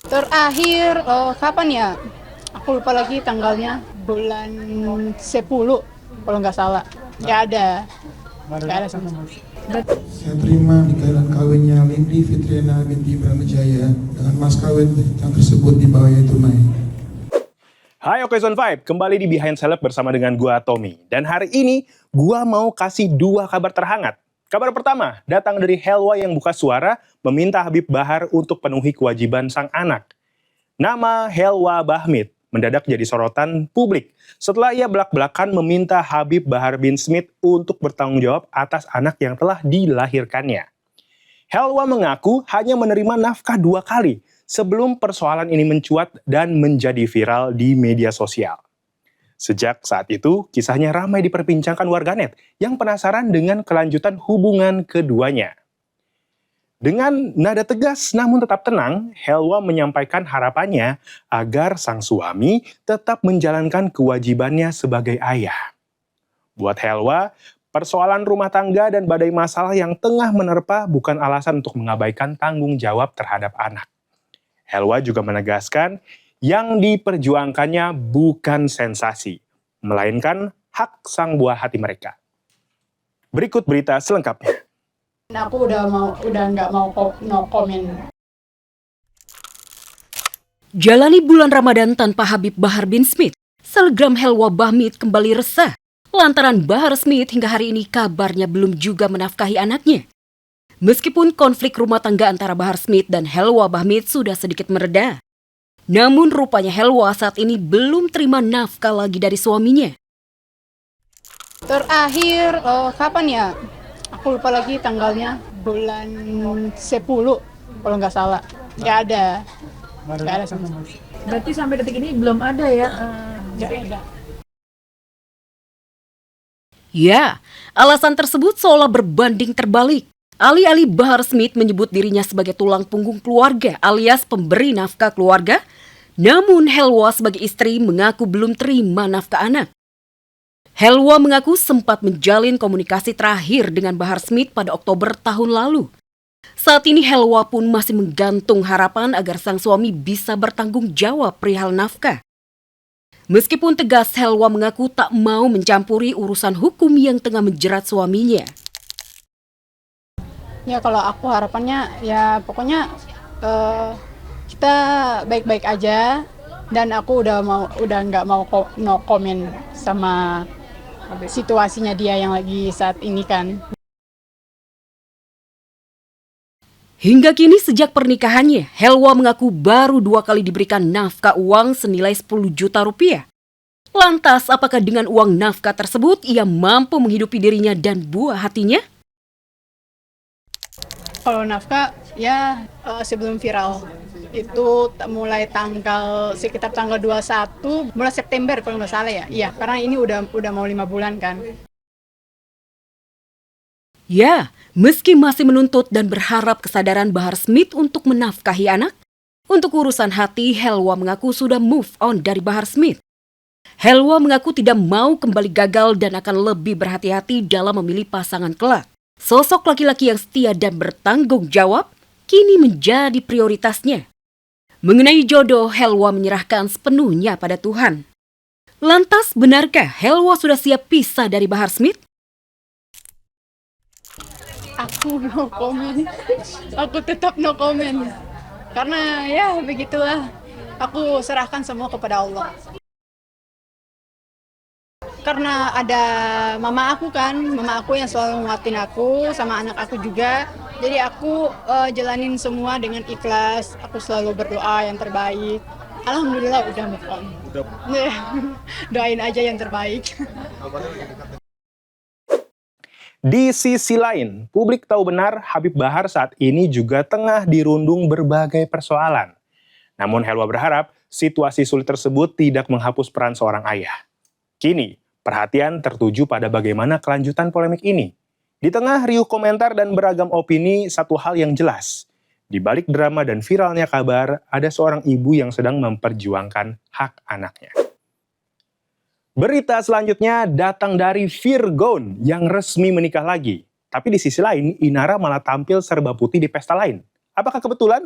Terakhir, kapan ya? Aku lupa lagi tanggalnya, bulan 10 kalau nggak salah. Nggak ada, nggak ada sama sekali. Saya terima nikah kawinnya Lindi Fitriana binti Bramajaya dengan mas kawin yang tersebut dibayar tunai. Hai Oke Zone Vibe, kembali di Behind Celeb bersama dengan gua Tommy. Dan hari ini gua mau kasih 2 kabar terhangat. Kabar pertama, datang dari Helwa yang buka suara meminta Habib Bahar untuk penuhi kewajiban sang anak. Nama Helwa Bahmit mendadak jadi sorotan publik setelah ia belak-belakan meminta Habib Bahar bin Smith untuk bertanggung jawab atas anak yang telah dilahirkannya. Helwa mengaku hanya menerima nafkah 2 kali sebelum persoalan ini mencuat dan menjadi viral di media sosial. Sejak saat itu, kisahnya ramai diperbincangkan warganet yang penasaran dengan kelanjutan hubungan keduanya. Dengan nada tegas namun tetap tenang, Helwa menyampaikan harapannya agar sang suami tetap menjalankan kewajibannya sebagai ayah. Buat Helwa, persoalan rumah tangga dan badai masalah yang tengah menerpa bukan alasan untuk mengabaikan tanggung jawab terhadap anak. Helwa juga menegaskan yang diperjuangkannya bukan sensasi, melainkan hak sang buah hati mereka. Berikut berita selengkapnya. Aku udah nggak mau no comment. Jalani bulan Ramadan tanpa Habib Bahar bin Smith, selebgram Helwa Bahmit kembali resah lantaran Bahar Smith hingga hari ini kabarnya belum juga menafkahi anaknya. Meskipun konflik rumah tangga antara Bahar Smith dan Helwa Bahmit sudah sedikit mereda, namun rupanya Helwa saat ini belum terima nafkah lagi dari suaminya. Terakhir, kapan ya? Aku lupa lagi tanggalnya, bulan 10 kalau nggak salah. Nggak ada, nggak ada sama sekali. Berarti sampai detik ini belum ada ya? Nggak ada. Ya, alasan tersebut seolah berbanding terbalik. Alih-alih Bahar Smith menyebut dirinya sebagai tulang punggung keluarga alias pemberi nafkah keluarga, namun Helwa sebagai istri mengaku belum terima nafkah anak. Helwa mengaku sempat menjalin komunikasi terakhir dengan Bahar Smith pada Oktober tahun lalu. Saat ini Helwa pun masih menggantung harapan agar sang suami bisa bertanggung jawab perihal nafkah. Meskipun tegas, Helwa mengaku tak mau mencampuri urusan hukum yang tengah menjerat suaminya. Ya kalau aku harapannya ya pokoknya kita baik-baik aja, dan aku udah nggak mau no comment sama situasinya dia yang lagi saat ini kan. Hingga kini sejak pernikahannya, Helwa mengaku baru 2 kali diberikan nafkah uang senilai 10 juta rupiah. Lantas apakah dengan uang nafkah tersebut ia mampu menghidupi dirinya dan buah hatinya? Kalau nafkah ya sebelum viral itu mulai sekitar tanggal 21 bulan September kalau nggak salah ya. Iya, karena ini udah mau 5 bulan kan. Ya, meski masih menuntut dan berharap kesadaran Bahar Smith untuk menafkahi anak, untuk urusan hati Helwa mengaku sudah move on dari Bahar Smith. Helwa mengaku tidak mau kembali gagal dan akan lebih berhati-hati dalam memilih pasangan kelak. Sosok laki-laki yang setia dan bertanggung jawab kini menjadi prioritasnya. Mengenai jodoh, Helwa menyerahkan sepenuhnya pada Tuhan. Lantas, benarkah Helwa sudah siap pisah dari Bahar Smith? Aku no comment. Aku tetap no comment. Karena ya begitulah. Aku serahkan semua kepada Allah. Karena ada mama aku yang selalu nguatin aku, sama anak aku juga. Jadi aku jalanin semua dengan ikhlas. Aku selalu berdoa yang terbaik. Alhamdulillah udah move on. Doain aja yang terbaik. Di sisi lain, publik tahu benar Habib Bahar saat ini juga tengah dirundung berbagai persoalan. Namun Helwa berharap situasi sulit tersebut tidak menghapus peran seorang ayah. Kini, perhatian tertuju pada bagaimana kelanjutan polemik ini. Di tengah riuh komentar dan beragam opini, satu hal yang jelas. Di balik drama dan viralnya kabar, ada seorang ibu yang sedang memperjuangkan hak anaknya. Berita selanjutnya datang dari Virgon yang resmi menikah lagi. Tapi di sisi lain, Inara malah tampil serba putih di pesta lain. Apakah kebetulan?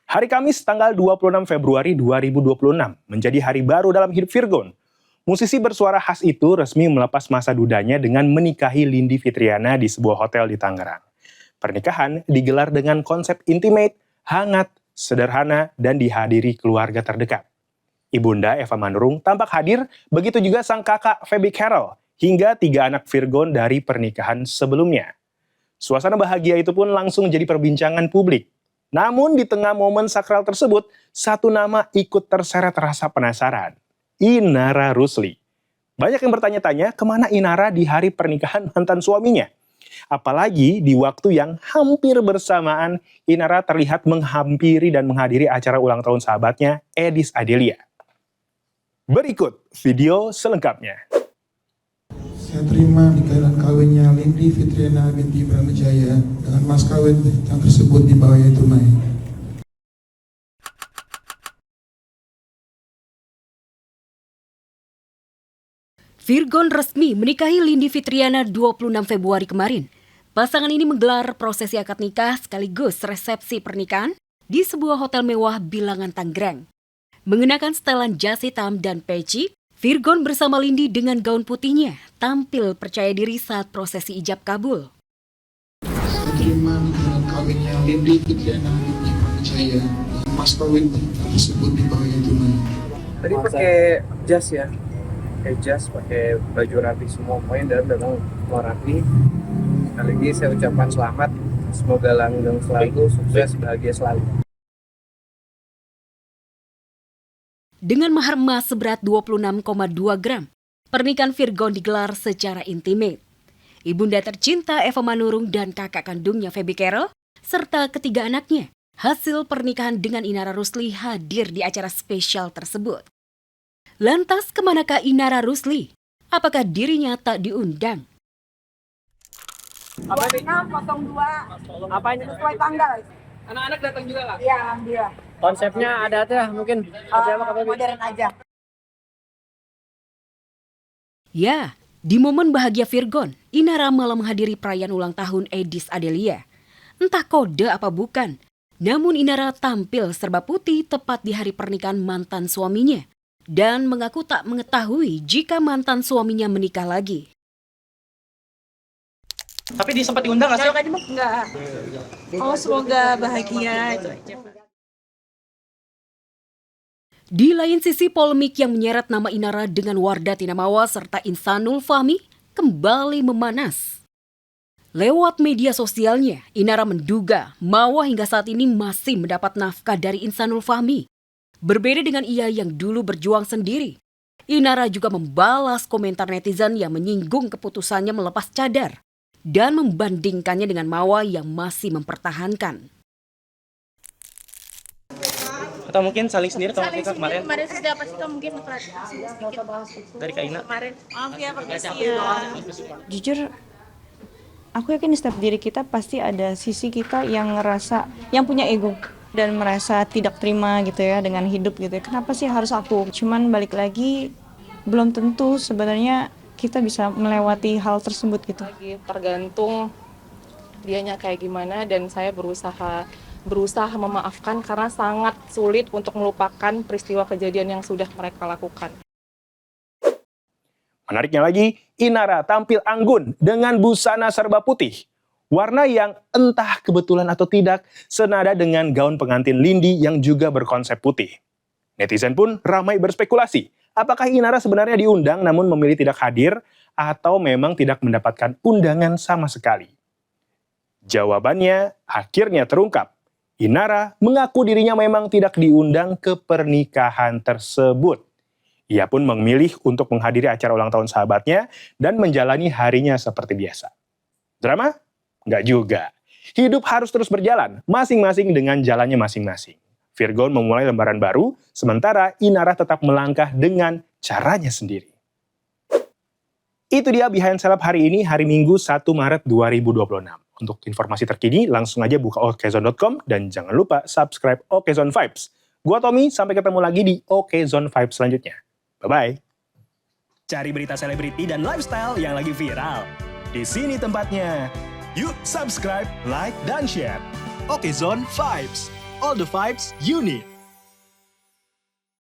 Hari Kamis tanggal 26 Februari 2026 menjadi hari baru dalam hidup Virgon. Musisi bersuara khas itu resmi melepas masa dudanya dengan menikahi Lindy Fitriana di sebuah hotel di Tangerang. Pernikahan digelar dengan konsep intimate, hangat, sederhana, dan dihadiri keluarga terdekat. Ibunda Eva Manurung tampak hadir, begitu juga sang kakak Feby Carol, hingga 3 anak Virgon dari pernikahan sebelumnya. Suasana bahagia itu pun langsung jadi perbincangan publik. Namun di tengah momen sakral tersebut, satu nama ikut terseret rasa penasaran. Inara Rusli. Banyak yang bertanya-tanya kemana Inara di hari pernikahan mantan suaminya. Apalagi di waktu yang hampir bersamaan, Inara terlihat menghampiri dan menghadiri acara ulang tahun sahabatnya, Edis Adelia. Berikut video selengkapnya. Saya terima nikah kawinnya Lindy Fitriana binti Bramajaya dengan mas kawin yang tersebut dibayar tunai. Virgon resmi menikahi Lindy Fitriana 26 Februari kemarin. Pasangan ini menggelar prosesi akad nikah sekaligus resepsi pernikahan di sebuah hotel mewah bilangan Tangerang. Mengenakan setelan jas hitam dan peci, Virgon bersama Lindy dengan gaun putihnya tampil percaya diri saat prosesi ijab kabul. Saya terima nikah kawinnya Lindy Fitriana binti Bramajaya dengan mas kawin yang tersebut dibayar tunai. Tadi pakai jas ya, pakai baju rapi semua, pokoknya dalam semua rapi. Sekali lagi saya ucapkan selamat, semoga langgeng selalu, sukses, bahagia selalu. Dengan mahar emas seberat 26,2 gram, pernikahan Virgon digelar secara intimate. Ibunda tercinta Eva Manurung dan kakak kandungnya Feby Carol, serta ketiga anaknya, hasil pernikahan dengan Inara Rusli hadir di acara spesial tersebut. Lantas kemanakah Inara Rusli? Apakah dirinya tak diundang? Apa ini? Potong 2 Apa ini? sesuai tanggal. Anak-anak datang juga kak? Iya, alhamdulillah. Konsepnya ada mungkin. Modern aja. Ya, di momen bahagia Virgon, Inara malah menghadiri perayaan ulang tahun Edis Adelia. Entah kode apa bukan, namun Inara tampil serba putih tepat di hari pernikahan mantan suaminya dan mengaku tak mengetahui jika mantan suaminya menikah lagi. Tapi sempat diundang nggak sih? Enggak. Oh, semoga bahagia itu aja. Di lain sisi, polemik yang menyeret nama Inara dengan Wardah Tinamawa serta Insanul Fahmi kembali memanas. Lewat media sosialnya, Inara menduga Mawa hingga saat ini masih mendapat nafkah dari Insanul Fahmi. Berbeda dengan ia yang dulu berjuang sendiri, Inara juga membalas komentar netizen yang menyinggung keputusannya melepas cadar dan membandingkannya dengan Mawa yang masih mempertahankan. Atau mungkin saling sendiri atau mungkin kemarin Kemarin sudah pasti mungkin sedikit dari Kak Ina? kemarin. Maaf ya, permisi ya. Jujur, aku yakin di setiap diri kita pasti ada sisi kita yang ngerasa, yang punya ego dan merasa tidak terima gitu ya dengan hidup gitu ya. Kenapa sih harus aku? Cuman balik lagi, belum tentu sebenarnya kita bisa melewati hal tersebut gitu. Tergantung dianya kayak gimana, dan saya berusaha memaafkan karena sangat sulit untuk melupakan peristiwa kejadian yang sudah mereka lakukan. Menariknya lagi, Inara tampil anggun dengan busana serba putih. Warna yang entah kebetulan atau tidak senada dengan gaun pengantin Lindy yang juga berkonsep putih. Netizen pun ramai berspekulasi. Apakah Inara sebenarnya diundang namun memilih tidak hadir atau memang tidak mendapatkan undangan sama sekali? Jawabannya akhirnya terungkap. Inara mengaku dirinya memang tidak diundang ke pernikahan tersebut. Ia pun memilih untuk menghadiri acara ulang tahun sahabatnya dan menjalani harinya seperti biasa. Drama? Nggak juga. Hidup harus terus berjalan, masing-masing dengan jalannya masing-masing. Virgon memulai lembaran baru, sementara Inara tetap melangkah dengan caranya sendiri. Itu dia Behind Seleb hari ini, hari Minggu 1 Maret 2026. Untuk informasi terkini, langsung aja buka okezone.com dan jangan lupa subscribe Okezone Vibes. Gua Tommy, sampai ketemu lagi di Okezone Vibes selanjutnya. Bye-bye. Cari berita selebriti dan lifestyle yang lagi viral. Di sini tempatnya. Yuk subscribe, like, dan share. Okezone Vibes. All the vibes you need.